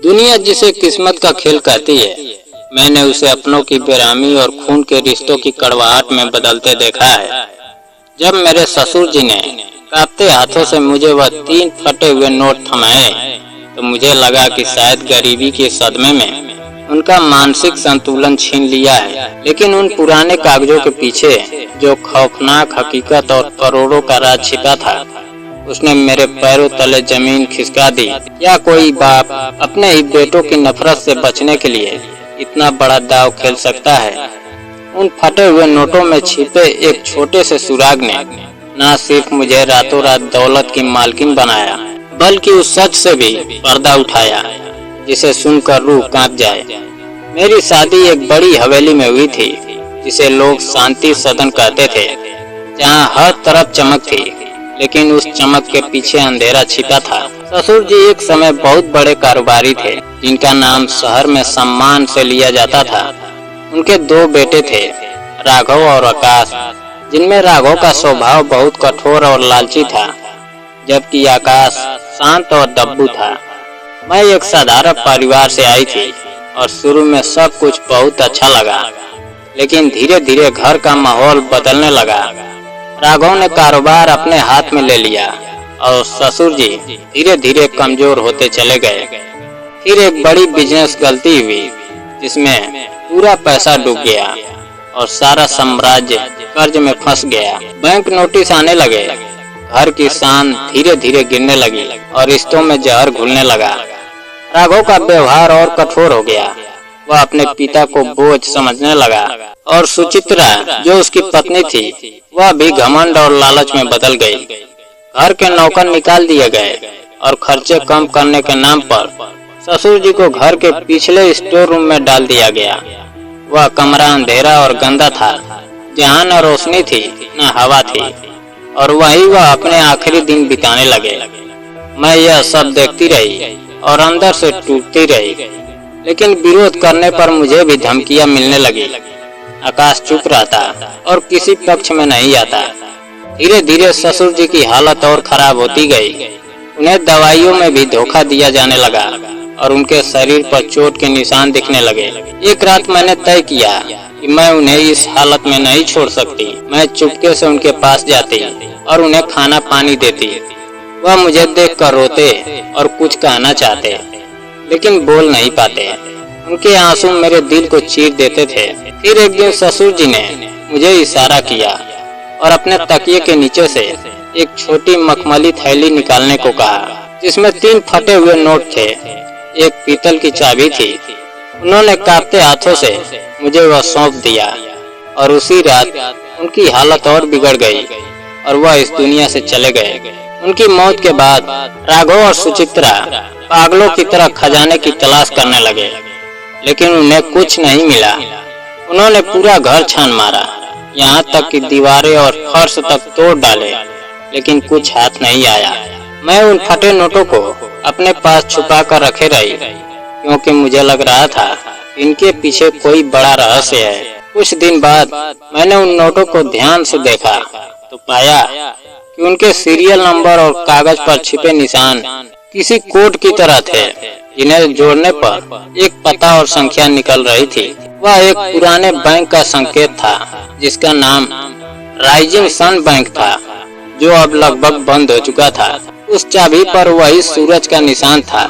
दुनिया जिसे किस्मत का खेल कहती है, मैंने उसे अपनों की बेरामी और खून के रिश्तों की कड़वाहट में बदलते देखा है। जब मेरे ससुर जी ने कांपते हाथों से मुझे वह 3 फटे हुए नोट थमाए तो मुझे लगा कि शायद गरीबी के सदमे में उनका मानसिक संतुलन छीन लिया है। लेकिन उन पुराने कागजों के पीछे जो खौफनाक हकीकत और करोड़ों का राज छिपा था, उसने मेरे पैरों तले जमीन खिसका दी। या कोई बाप अपने ही बेटों की नफरत से बचने के लिए इतना बड़ा दांव खेल सकता है? उन फटे हुए नोटों में छिपे एक छोटे से सुराग ने न सिर्फ मुझे रातों रात दौलत की मालकिन बनाया, बल्कि उस सच से भी पर्दा उठाया जिसे सुनकर रूह कांप जाए। मेरी शादी एक बड़ी हवेली में हुई थी, जिसे लोग शांति सदन कहते थे, जहाँ हर तरफ चमक थी, लेकिन उस चमक के पीछे अंधेरा छिपा था। ससुर जी एक समय बहुत बड़े कारोबारी थे, जिनका नाम शहर में सम्मान से लिया जाता था। उनके 2 बेटे थे, राघव और आकाश, जिनमें राघव का स्वभाव बहुत कठोर और लालची था, जबकि आकाश शांत और दब्बू था। मैं एक साधारण परिवार से आई थी और शुरू में सब कुछ बहुत अच्छा लगा, लेकिन धीरे धीरे घर का माहौल बदलने लगा। राघव ने कारोबार अपने हाथ में ले लिया और ससुर जी धीरे धीरे कमजोर होते चले गए। फिर एक बड़ी बिजनेस गलती हुई, जिसमें पूरा पैसा डूब गया और सारा साम्राज्य कर्ज में फंस गया। बैंक नोटिस आने लगे, घर की शान धीरे धीरे गिरने लगी और रिश्तों में जहर घुलने लगा। राघव का व्यवहार और कठोर हो गया। वह अपने पिता को बोझ समझने लगा और सुचित्रा, जो उसकी पत्नी थी, वह भी घमंड और लालच में बदल गई। घर के नौकर निकाल दिए गए और खर्चे कम करने के नाम पर ससुर जी को घर के पिछले स्टोर रूम में डाल दिया गया। वह कमरा अंधेरा और गंदा था, जहाँ न रोशनी थी न हवा थी, और वहीं वह अपने आखिरी दिन बिताने लगे। मैं यह सब देखती रही और अंदर से टूटती रही, लेकिन विरोध करने पर मुझे भी धमकियां मिलने लगी। आकाश चुप रहता और किसी पक्ष में नहीं आता। धीरे धीरे ससुर जी की हालत और खराब होती गई। उन्हें दवाइयों में भी धोखा दिया जाने लगा और उनके शरीर पर चोट के निशान दिखने लगे। एक रात मैंने तय किया कि मैं उन्हें इस हालत में नहीं छोड़ सकती। मैं चुपके से उनके पास जाती और उन्हें खाना पानी देती। वह मुझे देखकर रोते और कुछ कहना चाहते, लेकिन बोल नहीं पाते। उनके आंसू मेरे दिल को चीर देते थे। फिर एक दिन ससुर जी ने मुझे इशारा किया और अपने तकिए के नीचे से एक छोटी मखमली थैली निकालने को कहा, जिसमें 3 फटे हुए नोट थे, एक पीतल की चाबी थी। उन्होंने कांपते हाथों से मुझे वह सौंप दिया और उसी रात उनकी हालत और बिगड़ गई और वह इस दुनिया से चले गए। उनकी मौत के बाद राघव और सुचित्रा पागलों की तरह खजाने की तलाश करने लगे, लेकिन उन्हें कुछ नहीं मिला। उन्होंने पूरा घर छान मारा, यहाँ तक कि दीवारें और फर्श तक तोड़ डाले, लेकिन कुछ हाथ नहीं आया। मैं उन फटे नोटों को अपने पास छुपा कर रखे रही, क्योंकि मुझे लग रहा था इनके पीछे कोई बड़ा रहस्य है। कुछ दिन बाद मैंने उन नोटों को ध्यान से देखा तो पाया कि उनके सीरियल नंबर और कागज पर छिपे निशान किसी कोड की तरह थे, जिन्हें जोड़ने पर एक पता और संख्या निकल रही थी। वह एक पुराने बैंक का संकेत था, जिसका नाम राइजिंग सन बैंक था, जो अब लगभग बंद हो चुका था। उस चाबी पर वही सूरज का निशान था।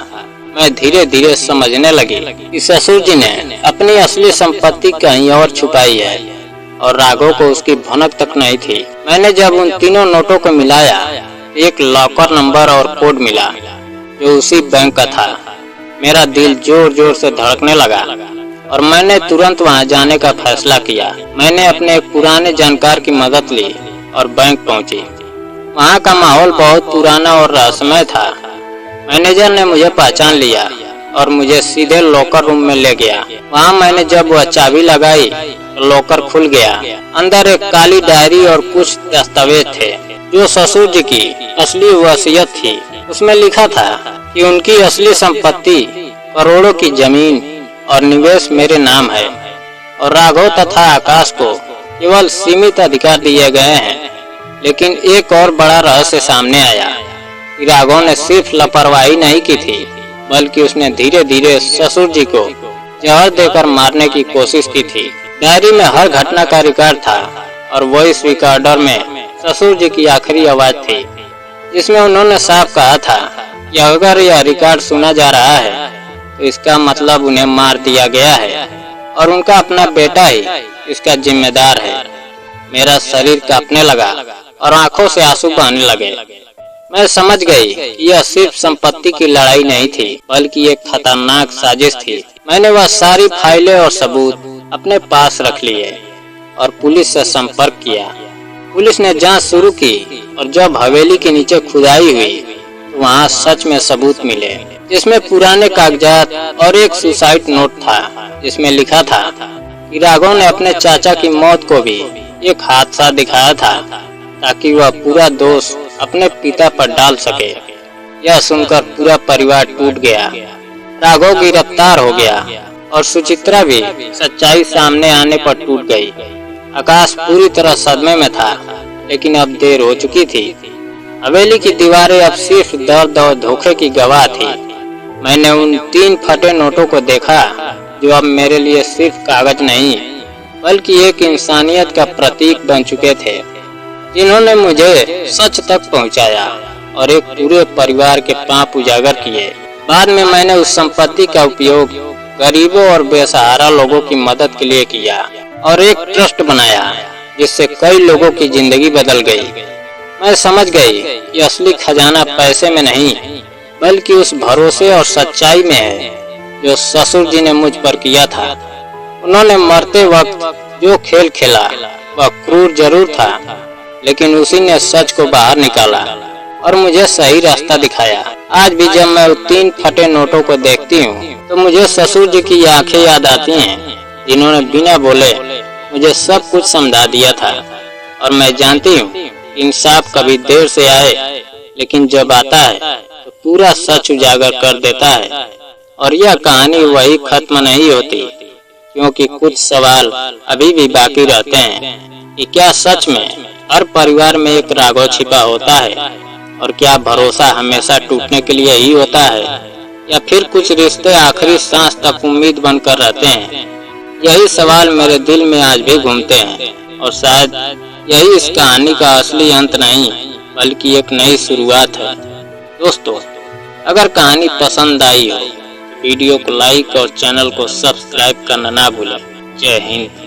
मैं धीरे धीरे समझने लगी कि ससुर जी ने अपनी असली संपत्ति कहीं और छुपाई है और राघव को उसकी भनक तक नहीं थी। मैंने जब उन तीनों नोटों को मिलाया, एक लॉकर नंबर और कोड मिला जो उसी बैंक का था। मेरा दिल जोर जोर से धड़कने लगा और मैंने तुरंत वहां जाने का फैसला किया। मैंने अपने एक पुराने जानकार की मदद ली और बैंक पहुंची। वहां का माहौल बहुत पुराना और रहस्यमय था। मैनेजर ने मुझे पहचान लिया और मुझे सीधे लॉकर रूम में ले गया। वहां मैंने जब वह चाबी लगाई तो लॉकर खुल गया। अंदर एक काली डायरी और कुछ दस्तावेज थे, जो ससुर जी की असली वसीयत थी। उसमें लिखा था कि उनकी असली संपत्ति करोड़ों की जमीन और निवेश मेरे नाम है और राघव तथा आकाश को केवल सीमित अधिकार दिए गए हैं। लेकिन एक और बड़ा रहस्य सामने आया कि राघव ने सिर्फ लापरवाही नहीं की थी, बल्कि उसने धीरे धीरे ससुर जी को जहर देकर मारने की कोशिश की थी। डायरी में हर घटना का रिकॉर्ड था और वॉइस रिकॉर्डर में ससुर जी की आखिरी आवाज थी, जिसमें उन्होंने साफ कहा था कि अगर यह रिकॉर्ड सुना जा रहा है तो इसका मतलब उन्हें मार दिया गया है और उनका अपना बेटा ही इसका जिम्मेदार है। मेरा शरीर कांपने लगा और आंखों से आंसू बहने लगे। मैं समझ गई कि यह सिर्फ संपत्ति की लड़ाई नहीं थी, बल्कि एक खतरनाक साजिश थी। मैंने वह सारी फाइलें और सबूत अपने पास रख लिए और पुलिस से संपर्क किया। पुलिस ने जांच शुरू की और जब हवेली के नीचे खुदाई हुई तो वहां सच में सबूत मिले, जिसमें पुराने कागजात और एक सुसाइड नोट था, जिसमें लिखा था कि राघव ने अपने चाचा की मौत को भी एक हादसा दिखाया था ताकि वह पूरा दोष अपने पिता पर डाल सके। यह सुनकर पूरा परिवार टूट गया। राघव गिरफ्तार हो गया और सुचित्रा भी सच्चाई सामने आने पर टूट गई। आकाश पूरी तरह सदमे में था, लेकिन अब देर हो चुकी थी। हवेली की दीवारें अब सिर्फ दर्द और धोखे की गवाह थी। मैंने उन 3 फटे नोटों को देखा जो अब मेरे लिए सिर्फ कागज नहीं बल्कि एक इंसानियत का प्रतीक बन चुके थे, जिन्होंने मुझे सच तक पहुंचाया और एक पूरे परिवार के पांव उजागर किए। बाद में मैंने उस संपत्ति का उपयोग गरीबों और बेसहारा लोगों की मदद के लिए किया और एक ट्रस्ट बनाया, जिससे कई लोगों की जिंदगी बदल गई। मैं समझ गई कि असली खजाना पैसे में नहीं बल्कि उस भरोसे और सच्चाई में है जो ससुर जी ने मुझ पर किया था। उन्होंने मरते वक्त जो खेल खेला वह क्रूर जरूर था, लेकिन उसी ने सच को बाहर निकाला और मुझे सही रास्ता दिखाया। आज भी जब मैं उन 3 फटे नोटों को देखती हूँ तो मुझे ससुर जी की आंखें याद आती हैं, जिन्होंने बिना बोले मुझे सब कुछ समझा दिया था। और मैं जानती हूँ इंसाफ कभी देर से आए, लेकिन जब आता है तो पूरा सच उजागर कर देता है। और यह कहानी वही खत्म नहीं होती, क्योंकि कुछ सवाल अभी भी बाकी रहते हैं कि क्या सच में हर परिवार में एक राघव छिपा होता है, और क्या भरोसा हमेशा टूटने के लिए ही होता है, या फिर कुछ रिश्ते आखिरी सांस तक उम्मीद बनकर रहते हैं। यही सवाल मेरे दिल में आज भी घूमते हैं और शायद यही इस कहानी का असली अंत नहीं बल्कि एक नई शुरुआत है। दोस्तों, अगर कहानी पसंद आई हो तो वीडियो को लाइक और चैनल को सब्सक्राइब करना ना भूलें। जय हिंद।